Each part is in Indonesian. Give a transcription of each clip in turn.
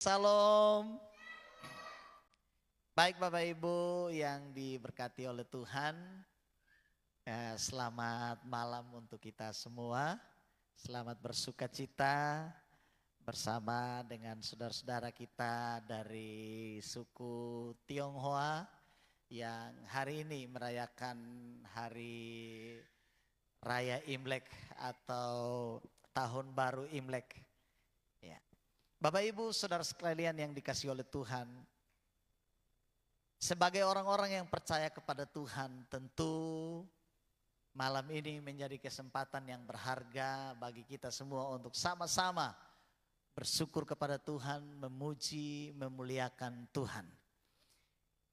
Salam. Baik Bapak Ibu yang diberkati oleh Tuhan, selamat malam untuk kita semua. Selamat bersuka cita bersama dengan saudara-saudara kita dari suku Tionghoa yang hari ini merayakan hari Raya Imlek atau Tahun Baru Imlek. Ya. Bapak Ibu saudara sekalian yang dikasihi oleh Tuhan, sebagai orang-orang yang percaya kepada Tuhan, tentu malam ini menjadi kesempatan yang berharga bagi kita semua untuk sama-sama bersyukur kepada Tuhan, memuji, memuliakan Tuhan.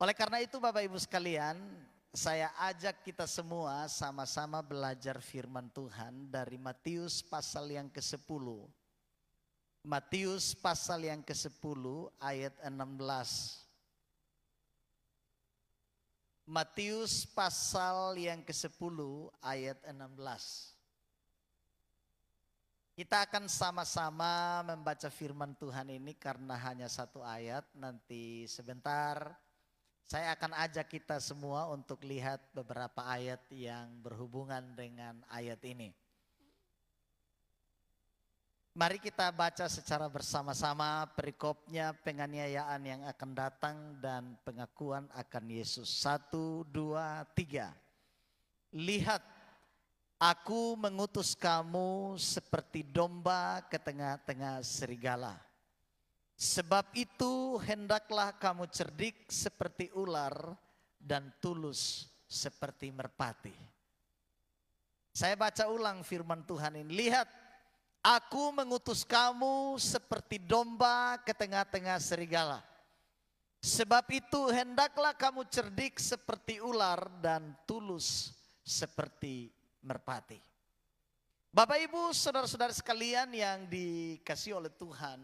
Oleh karena itu Bapak Ibu sekalian, saya ajak kita semua sama-sama belajar firman Tuhan dari Matius pasal yang ke-10. Matius pasal yang ke-10 ayat 16. Matius pasal yang ke-10 ayat 16. Kita akan sama-sama membaca firman Tuhan ini karena hanya satu ayat. Nanti sebentar saya akan ajak kita semua untuk lihat beberapa ayat yang berhubungan dengan ayat ini. Mari kita baca secara bersama-sama perikopnya, penganiayaan yang akan datang dan pengakuan akan Yesus. 1, 2, 3. Lihat, aku mengutus kamu seperti domba ke tengah-tengah serigala. Sebab itu hendaklah kamu cerdik seperti ular dan tulus seperti merpati. Saya baca ulang firman Tuhan ini. Lihat, aku mengutus kamu seperti domba ke tengah-tengah serigala. Sebab itu hendaklah kamu cerdik seperti ular dan tulus seperti merpati. Bapak Ibu saudara-saudara sekalian yang dikasihi oleh Tuhan,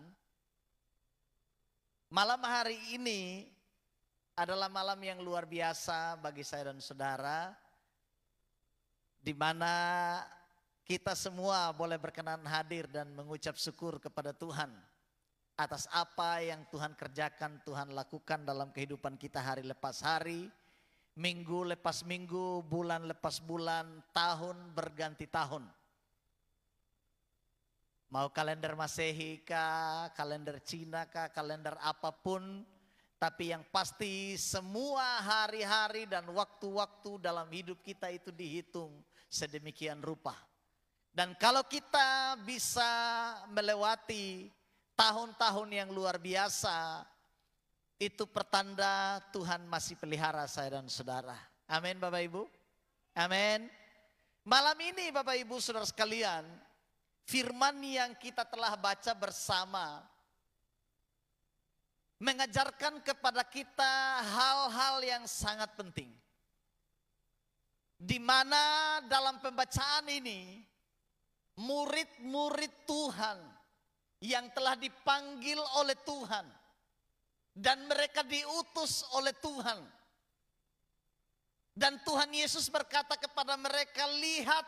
malam hari ini adalah malam yang luar biasa bagi saya dan saudara, di mana kita semua boleh berkenan hadir dan mengucap syukur kepada Tuhan atas apa yang Tuhan kerjakan, Tuhan lakukan dalam kehidupan kita hari lepas hari, minggu lepas minggu, bulan lepas bulan, tahun berganti tahun. Mau kalender Masehi kah, kalender Cina kah, kalender apapun, tapi yang pasti semua hari-hari dan waktu-waktu dalam hidup kita itu dihitung sedemikian rupa. Dan kalau kita bisa melewati tahun-tahun yang luar biasa, itu pertanda Tuhan masih pelihara saya dan saudara. Amin Bapak Ibu. Amin. Malam ini Bapak Ibu saudara sekalian, firman yang kita telah baca bersama mengajarkan kepada kita hal-hal yang sangat penting. Di mana dalam pembacaan ini murid-murid Tuhan yang telah dipanggil oleh Tuhan dan mereka diutus oleh Tuhan. Dan Tuhan Yesus berkata kepada mereka, lihat,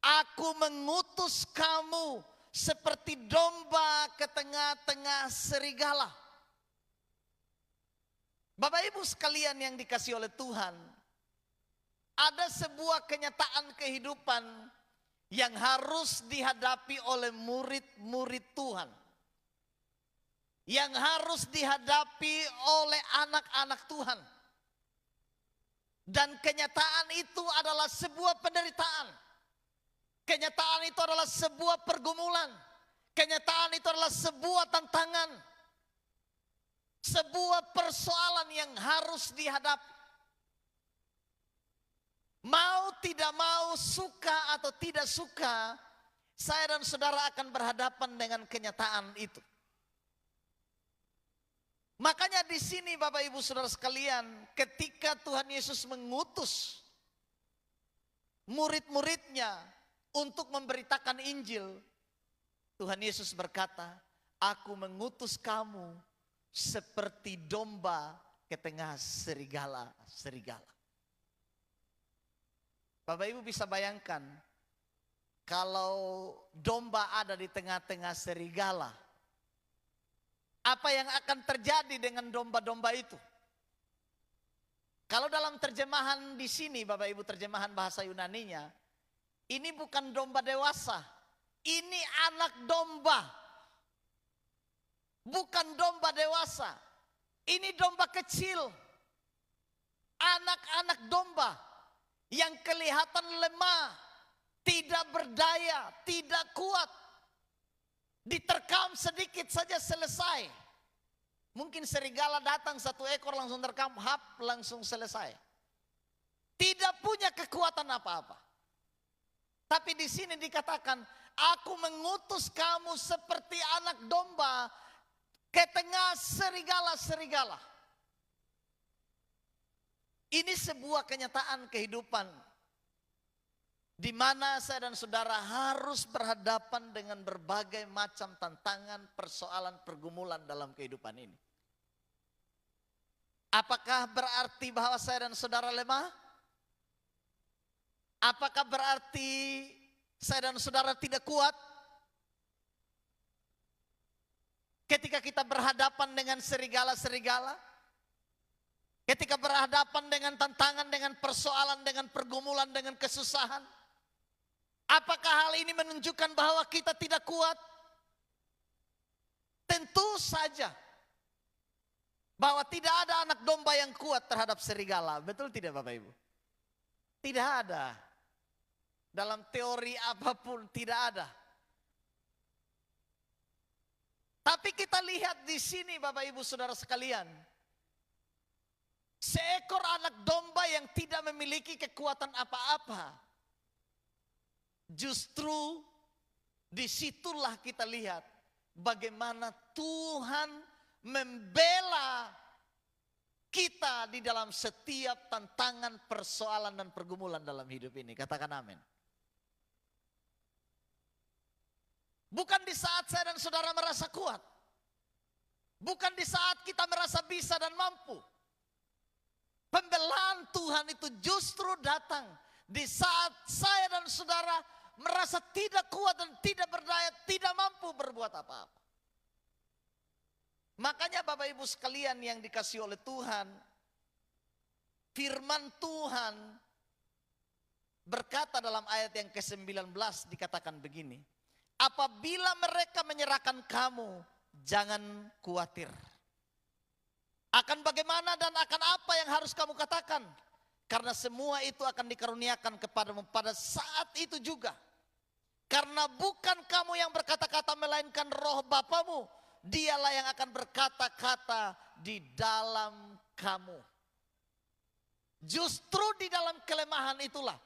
aku mengutus kamu seperti domba ke tengah-tengah serigala. Bapak Ibu sekalian yang dikasihi oleh Tuhan, ada sebuah kenyataan kehidupan yang harus dihadapi oleh murid-murid Tuhan, yang harus dihadapi oleh anak-anak Tuhan. Dan kenyataan itu adalah sebuah penderitaan. Kenyataan itu adalah sebuah pergumulan. Kenyataan itu adalah sebuah tantangan. Sebuah persoalan yang harus dihadapi. Mau tidak mau, suka atau tidak suka, saya dan saudara akan berhadapan dengan kenyataan itu. Makanya di sini Bapak Ibu saudara sekalian, ketika Tuhan Yesus mengutus murid-muridnya untuk memberitakan Injil, Tuhan Yesus berkata, aku mengutus kamu seperti domba ke tengah serigala. Bapak Ibu bisa bayangkan, kalau domba ada di tengah-tengah serigala, Apa yang akan terjadi dengan domba-domba itu? Kalau dalam terjemahan di sini, Bapak Ibu, terjemahan bahasa Yunaninya, ini bukan domba dewasa, ini anak domba. Bukan domba dewasa, ini domba kecil. Anak-anak domba yang kelihatan lemah, tidak berdaya, tidak kuat. Diterkam sedikit saja selesai. Mungkin serigala datang 1 ekor langsung terkam, hap, langsung selesai. Tidak punya kekuatan apa-apa. Tapi di sini dikatakan, aku mengutus kamu seperti anak domba ke tengah serigala-serigala. Ini sebuah kenyataan kehidupan di mana saya dan saudara harus berhadapan dengan berbagai macam tantangan, persoalan, pergumulan dalam kehidupan ini. Apakah berarti bahwa saya dan saudara lemah? Apakah berarti saya dan saudara tidak kuat? Ketika kita berhadapan dengan serigala-serigala, ketika berhadapan dengan tantangan, dengan persoalan, dengan pergumulan, dengan kesusahan, apakah hal ini menunjukkan bahwa kita tidak kuat? Tentu saja bahwa tidak ada anak domba yang kuat terhadap serigala. Betul tidak Bapak Ibu? Tidak ada. Dalam teori apapun tidak ada. Tapi kita lihat di sini Bapak Ibu Saudara sekalian, seekor anak domba yang tidak memiliki kekuatan apa-apa. Justru disitulah kita lihat bagaimana Tuhan membela kita di dalam setiap tantangan, persoalan dan pergumulan dalam hidup ini. Katakan amin. Bukan di saat saya dan saudara merasa kuat. Bukan di saat kita merasa bisa dan mampu. Pembelaan Tuhan itu justru datang di saat saya dan saudara merasa tidak kuat dan tidak berdaya, tidak mampu berbuat apa-apa. Makanya Bapak Ibu sekalian yang dikasihi oleh Tuhan, firman Tuhan berkata dalam ayat yang ke-19 dikatakan begini, apabila mereka menyerahkan kamu, jangan khawatir. Akan bagaimana dan akan apa yang harus kamu katakan? Karena semua itu akan dikaruniakan kepadamu pada saat itu juga. Karena bukan kamu yang berkata-kata melainkan roh Bapamu. Dialah yang akan berkata-kata di dalam kamu. Justru di dalam kelemahan itulah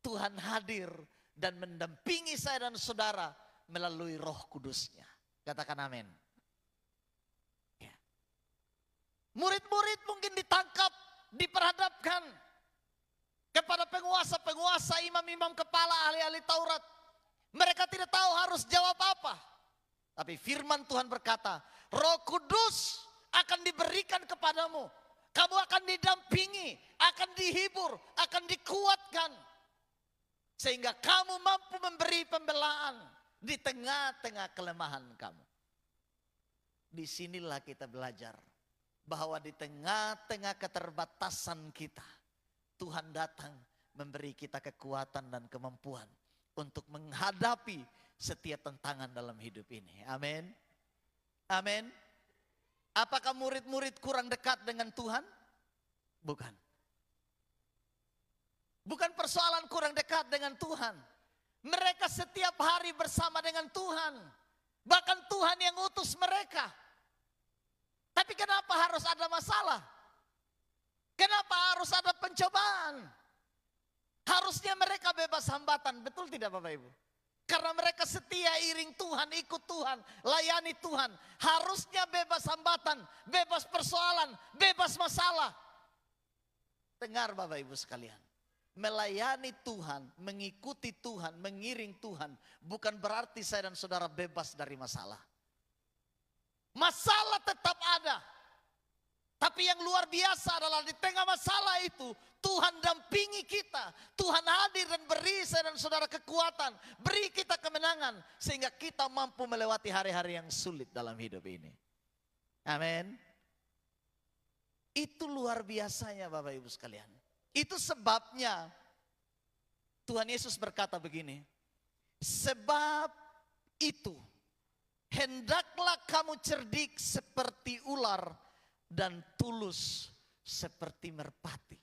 Tuhan hadir dan mendampingi saya dan saudara melalui Roh Kudus-Nya. Katakan amin. Ya. Murid-murid mungkin ditangkap, diperhadapkan kepada penguasa-penguasa, imam-imam kepala, ahli-ahli Taurat. Mereka tidak tahu harus jawab apa. Tapi firman Tuhan berkata, Roh Kudus akan diberikan kepadamu. Kamu akan didampingi, akan dihibur, akan dikuatkan. Sehingga kamu mampu memberi pembelaan di tengah-tengah kelemahan kamu. Disinilah kita belajar bahwa di tengah-tengah keterbatasan kita, Tuhan datang memberi kita kekuatan dan kemampuan untuk menghadapi setiap tantangan dalam hidup ini. Amin. Amin. Apakah murid-murid kurang dekat dengan Tuhan? Bukan. Bukan persoalan kurang dekat dengan Tuhan. Mereka setiap hari bersama dengan Tuhan. Bahkan Tuhan yang utus mereka. Tapi kenapa harus ada masalah? Kenapa harus ada pencobaan? Harusnya mereka bebas hambatan. Betul tidak Bapak Ibu? Karena mereka setia iring Tuhan, ikut Tuhan, layani Tuhan. Harusnya bebas hambatan, bebas persoalan, bebas masalah. Dengar Bapak Ibu sekalian. Melayani Tuhan, mengikuti Tuhan, mengiring Tuhan. Bukan berarti saya dan saudara bebas dari masalah. Masalah tetap ada. Tapi Tapi yang luar biasa adalah di tengah masalah itu Tuhan dampingi kita. Tuhan hadir dan beri saya dan saudara kekuatan. Beri kita kemenangan. Sehingga kita mampu melewati hari-hari yang sulit dalam hidup ini. Amin. Itu luar biasanya Bapak Ibu sekalian. Itu sebabnya Tuhan Yesus berkata begini. Sebab itu hendaklah kamu cerdik seperti ular dan tulus seperti merpati.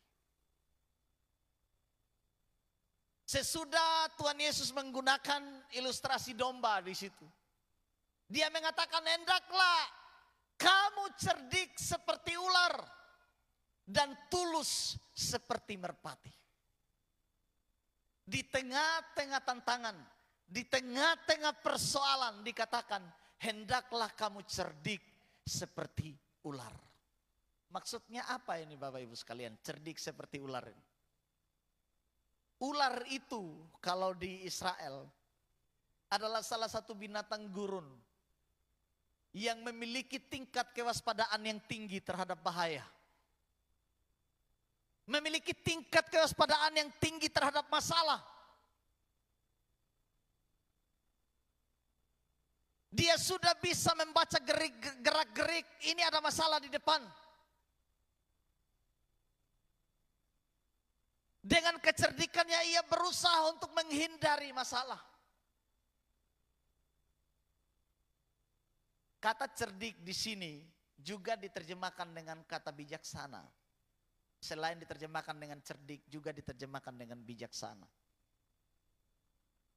Sesudah Tuhan Yesus menggunakan ilustrasi domba di situ. Dia mengatakan hendaklah kamu cerdik seperti ular dan tulus seperti merpati. Di tengah-tengah tantangan, di tengah-tengah persoalan dikatakan hendaklah kamu cerdik seperti ular. Maksudnya apa ini Bapak Ibu sekalian? Cerdik seperti ular ini. Ular itu kalau di Israel adalah salah satu binatang gurun yang memiliki tingkat kewaspadaan yang tinggi terhadap bahaya. Memiliki tingkat kewaspadaan yang tinggi terhadap masalah. Dia sudah bisa membaca gerak-gerik, ini ada masalah di depan. Dengan kecerdikannya ia berusaha untuk menghindari masalah. Kata cerdik di sini juga diterjemahkan dengan kata bijaksana. Selain diterjemahkan dengan cerdik, juga diterjemahkan dengan bijaksana.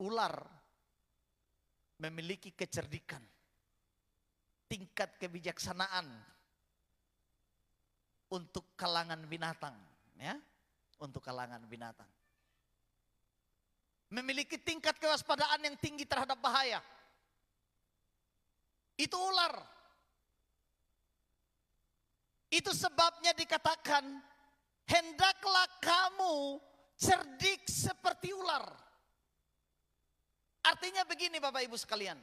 Ular memiliki kecerdikan, tingkat kebijaksanaan untuk kalangan binatang, ya, untuk kalangan binatang. Memiliki tingkat kewaspadaan yang tinggi terhadap bahaya. Itu ular. Itu sebabnya dikatakan, hendaklah kamu cerdik seperti ular. Artinya begini Bapak Ibu sekalian.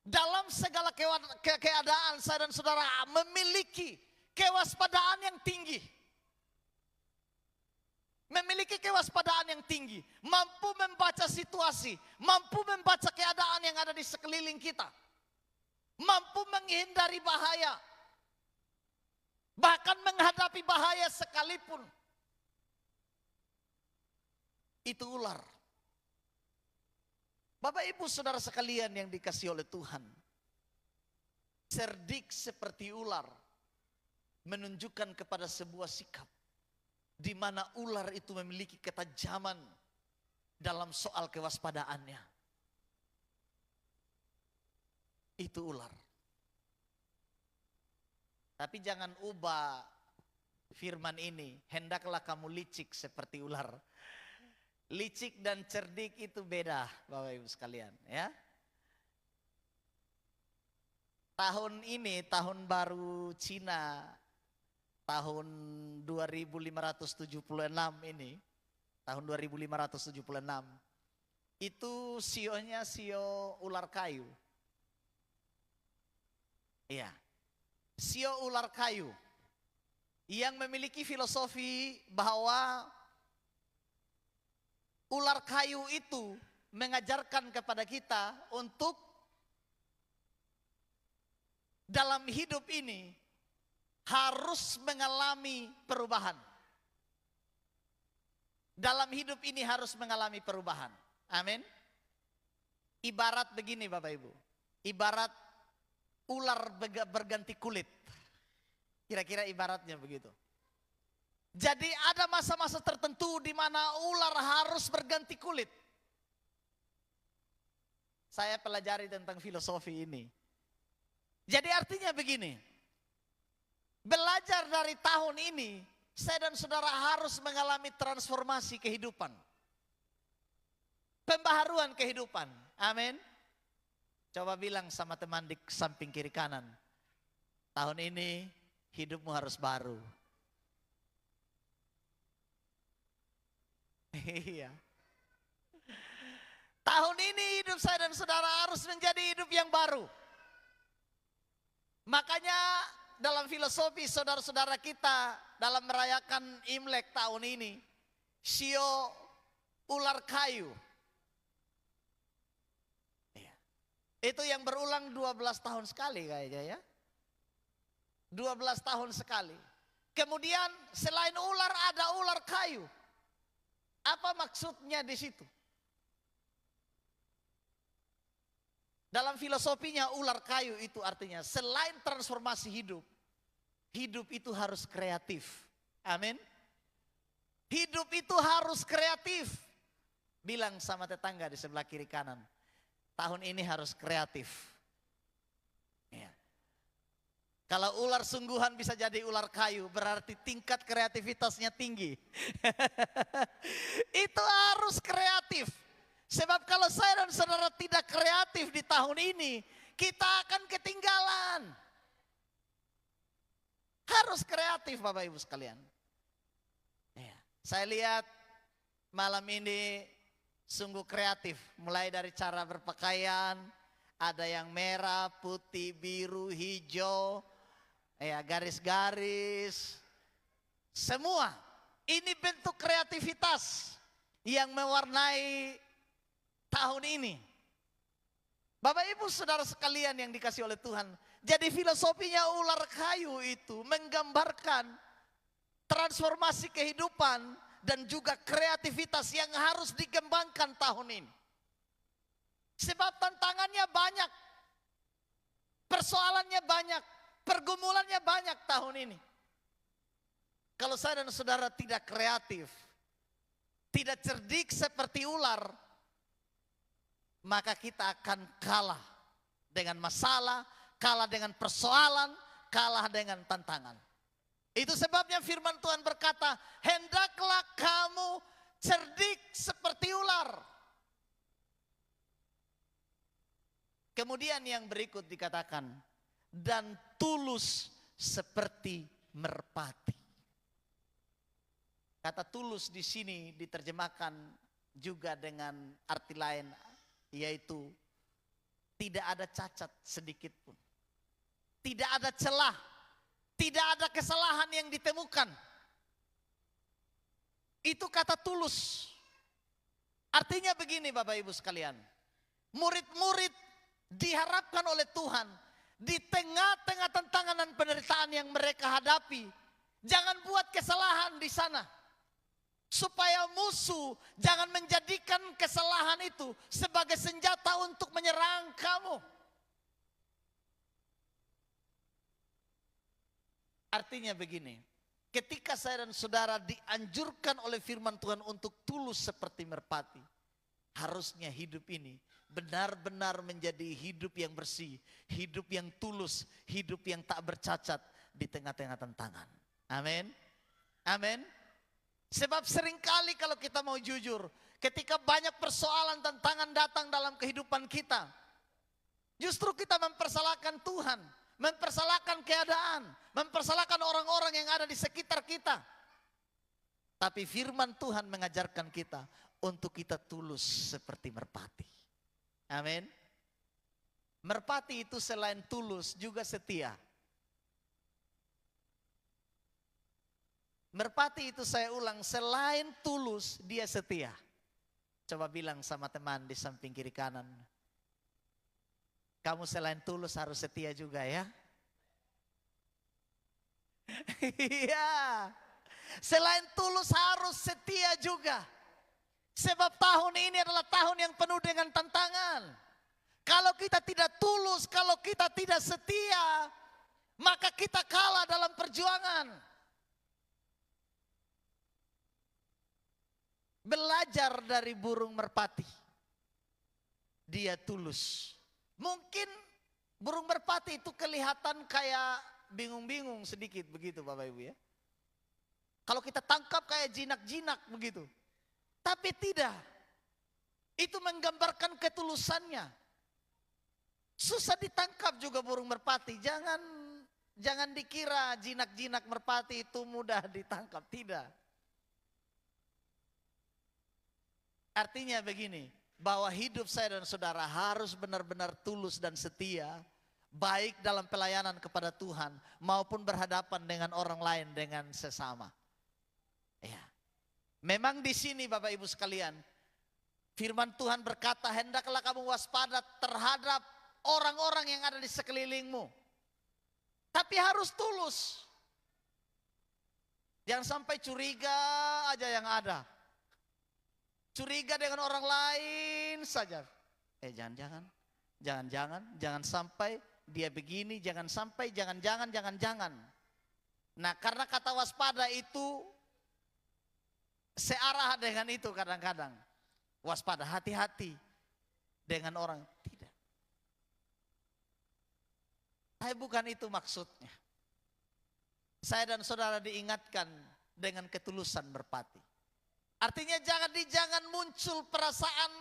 Dalam segala keadaan saya dan saudara memiliki kewaspadaan yang tinggi. Memiliki kewaspadaan yang tinggi. Mampu membaca situasi. Mampu membaca keadaan yang ada di sekeliling kita. Mampu menghindari bahaya. Bahkan menghadapi bahaya sekalipun. Itu ular. Bapak Ibu saudara sekalian yang dikasihi oleh Tuhan. Cerdik seperti ular menunjukkan kepada sebuah sikap. Di mana ular itu memiliki ketajaman dalam soal kewaspadaannya. Itu ular. Tapi jangan ubah firman ini. Hendaklah kamu licik seperti ular. Licik dan cerdik itu beda Bapak Ibu sekalian, ya. Tahun ini, tahun baru Cina, tahun 2576 ini, tahun 2576, itu sionya sio ular kayu. Iya, sio ular kayu yang memiliki filosofi bahwa ular kayu itu mengajarkan kepada kita untuk dalam hidup ini harus mengalami perubahan. Dalam hidup ini harus mengalami perubahan. Amin. Ibarat begini Bapak Ibu. Ibarat ular berganti kulit. Kira-kira ibaratnya begitu. Jadi ada masa-masa tertentu di mana ular harus berganti kulit. Saya pelajari tentang filosofi ini. Jadi artinya begini. Belajar dari tahun ini, saya dan saudara harus mengalami transformasi kehidupan. Pembaharuan kehidupan. Amin. Coba bilang sama teman di samping kiri kanan. Tahun ini hidupmu harus baru. Iya. Tahun ini hidup saya dan saudara harus menjadi hidup yang baru. Makanya dalam filosofi saudara-saudara kita dalam merayakan Imlek tahun ini, sio ular kayu. Itu yang berulang 12 tahun sekali kayaknya ya. 12 tahun sekali. Kemudian selain ular ada ular kayu. Apa maksudnya di situ? Dalam filosofinya ular kayu itu artinya selain transformasi hidup, hidup itu harus kreatif. Amin. Hidup itu harus kreatif. Bilang sama tetangga di sebelah kiri kanan, tahun ini harus kreatif. Ya. Kalau ular sungguhan bisa jadi ular kayu, berarti tingkat kreativitasnya tinggi. Itu harus kreatif. Sebab kalau saya dan saudara tidak kreatif di tahun ini, kita akan ketinggalan. Harus kreatif Bapak Ibu sekalian. Ya. Saya lihat malam ini sungguh kreatif. Mulai dari cara berpakaian, ada yang merah, putih, biru, hijau, ya garis-garis. Semua ini bentuk kreativitas yang mewarnai tahun ini. Bapak Ibu saudara sekalian yang dikasih oleh Tuhan. Jadi filosofinya ular kayu itu menggambarkan transformasi kehidupan dan juga kreativitas yang harus dikembangkan tahun ini. Sebab tantangannya banyak, persoalannya banyak, pergumulannya banyak tahun ini. Kalau saya dan saudara tidak kreatif, tidak cerdik seperti ular, maka kita akan kalah dengan masalah, kalah dengan persoalan, kalah dengan tantangan. Itu sebabnya firman Tuhan berkata, hendaklah kamu cerdik seperti ular. Kemudian yang berikut dikatakan, dan tulus seperti merpati. Kata tulus di sini diterjemahkan juga dengan arti lain, yaitu tidak ada cacat sedikit pun. Tidak ada celah, tidak ada kesalahan yang ditemukan. Itu kata tulus. Artinya begini Bapak Ibu sekalian. Murid-murid diharapkan oleh Tuhan di tengah-tengah tantangan dan penderitaan yang mereka hadapi, jangan buat kesalahan di sana. Supaya musuh jangan menjadikan kesalahan itu sebagai senjata untuk menyerang kamu. Artinya begini, ketika saya dan saudara dianjurkan oleh firman Tuhan untuk tulus seperti merpati, harusnya hidup ini benar-benar menjadi hidup yang bersih, hidup yang tulus, hidup yang tak bercacat di tengah-tengah tantangan. Amin. Amin. Sebab seringkali kalau kita mau jujur, ketika banyak persoalan tantangan datang dalam kehidupan kita, justru kita mempersalahkan Tuhan, mempersalahkan keadaan, mempersalahkan orang-orang yang ada di sekitar kita. Tapi firman Tuhan mengajarkan kita untuk kita tulus seperti merpati. Amin. Merpati itu selain tulus juga setia. Merpati itu saya ulang, selain tulus dia setia. Coba bilang sama teman di samping kiri kanan, kamu selain tulus harus setia juga ya. Iya, selain tulus harus setia juga. Sebab tahun ini adalah tahun yang penuh dengan tantangan. Kalau kita tidak tulus, kalau kita tidak setia, maka kita kalah dalam perjuangan. Belajar dari burung merpati. Dia tulus. Mungkin burung merpati itu kelihatan kayak bingung-bingung sedikit begitu Bapak Ibu ya. Kalau kita tangkap kayak jinak-jinak begitu. Tapi tidak. Itu menggambarkan ketulusannya. Susah ditangkap juga burung merpati. Jangan dikira jinak-jinak merpati itu mudah ditangkap. Tidak. Artinya begini, bahwa hidup saya dan saudara harus benar-benar tulus dan setia baik dalam pelayanan kepada Tuhan maupun berhadapan dengan orang lain, dengan sesama. Ya. Memang di sini Bapak Ibu sekalian, firman Tuhan berkata, hendaklah kamu waspada terhadap orang-orang yang ada di sekelilingmu. Tapi harus tulus. Jangan sampai curiga aja yang ada. Curiga dengan orang lain saja. Jangan sampai dia begini, jangan sampai, jangan. Nah, karena kata waspada itu searah dengan itu kadang-kadang. Waspada, hati-hati dengan orang. Tidak. Tapi bukan itu maksudnya. Saya dan saudara diingatkan dengan ketulusan merpati. Artinya jangan muncul perasaan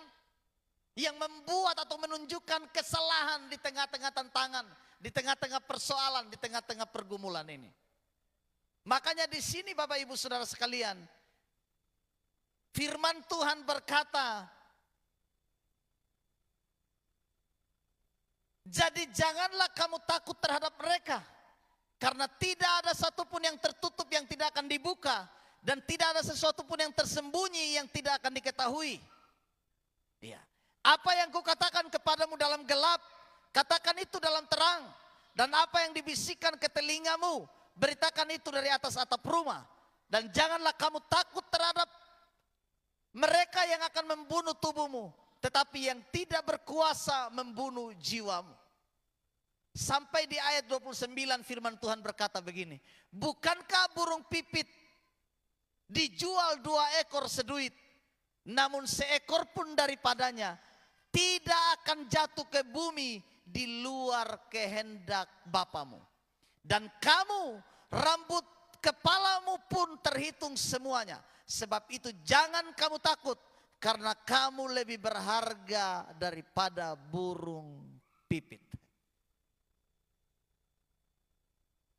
yang membuat atau menunjukkan kesalahan di tengah-tengah tantangan, di tengah-tengah persoalan, di tengah-tengah pergumulan ini. Makanya di sini Bapak Ibu Saudara sekalian, firman Tuhan berkata, jadi janganlah kamu takut terhadap mereka, karena tidak ada satupun yang tertutup yang tidak akan dibuka, dan tidak ada sesuatu pun yang tersembunyi yang tidak akan diketahui. Ya. Apa yang kukatakan kepadamu dalam gelap, katakan itu dalam terang. Dan apa yang dibisikkan ke telingamu, beritakan itu dari atas atap rumah. Dan janganlah kamu takut terhadap mereka yang akan membunuh tubuhmu, tetapi yang tidak berkuasa membunuh jiwamu. Sampai di ayat 29 firman Tuhan berkata begini, bukankah burung pipit dijual 2 ekor seduit, namun seekor pun daripadanya tidak akan jatuh ke bumi di luar kehendak Bapamu. Dan kamu, rambut kepalamu pun terhitung semuanya. Sebab itu jangan kamu takut, karena kamu lebih berharga daripada burung pipit.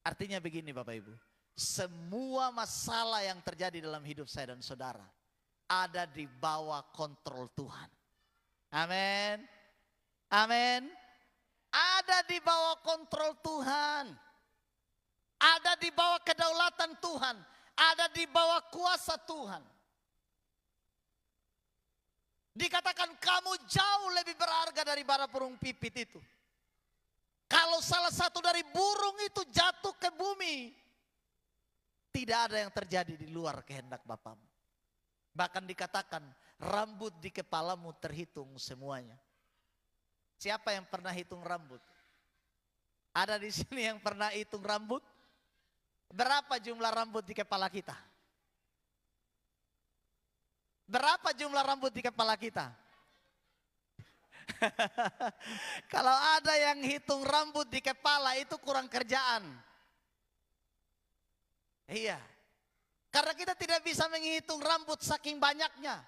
Artinya begini Bapak Ibu, semua masalah yang terjadi dalam hidup saya dan saudara ada di bawah kontrol Tuhan. Amin. Amin. Ada di bawah kontrol Tuhan. Ada di bawah kedaulatan Tuhan. Ada di bawah kuasa Tuhan. Dikatakan kamu jauh lebih berharga daripada burung pipit itu. Kalau salah satu dari burung itu jatuh ke bumi, tidak ada yang terjadi di luar kehendak Bapamu. Bahkan dikatakan rambut di kepalamu terhitung semuanya. Siapa yang pernah hitung rambut? Ada di sini yang pernah hitung rambut? Berapa jumlah rambut di kepala kita? Berapa jumlah rambut di kepala kita? Kalau ada yang hitung rambut di kepala itu kurang kerjaan. Iya. Karena kita tidak bisa menghitung rambut saking banyaknya.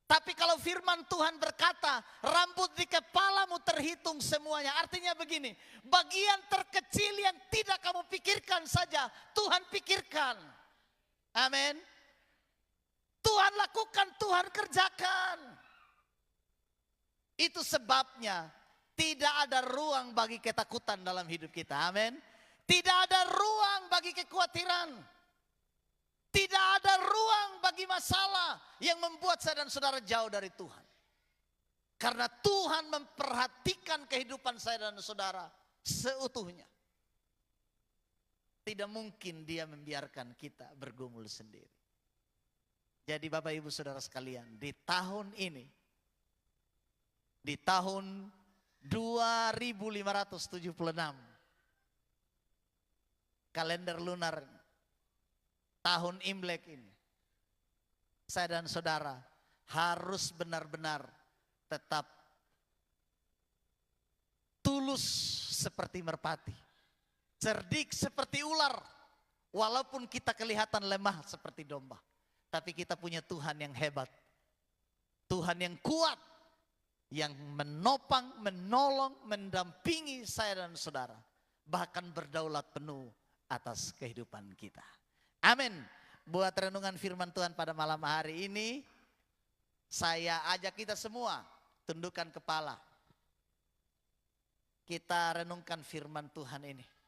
Tapi kalau firman Tuhan berkata, rambut di kepalamu terhitung semuanya. Artinya begini, bagian terkecil yang tidak kamu pikirkan saja, Tuhan pikirkan. Amin. Tuhan lakukan, Tuhan kerjakan. Itu sebabnya tidak ada ruang bagi ketakutan dalam hidup kita. Amin. Tidak ada ruang bagi kekhawatiran. Tidak ada ruang bagi masalah yang membuat saya dan saudara jauh dari Tuhan. Karena Tuhan memperhatikan kehidupan saya dan saudara seutuhnya. Tidak mungkin Dia membiarkan kita bergumul sendiri. Jadi Bapak Ibu Saudara sekalian, di tahun ini, di tahun 2576, kalender lunar, tahun Imlek ini, saya dan saudara harus benar-benar tetap tulus seperti merpati, cerdik seperti ular, walaupun kita kelihatan lemah seperti domba. Tapi kita punya Tuhan yang hebat, Tuhan yang kuat, yang menopang, menolong, mendampingi saya dan saudara, bahkan berdaulat penuh atas kehidupan kita. Amin. Buat renungan firman Tuhan pada malam hari ini, saya ajak kita semua tundukkan kepala. kita renungkan firman Tuhan ini.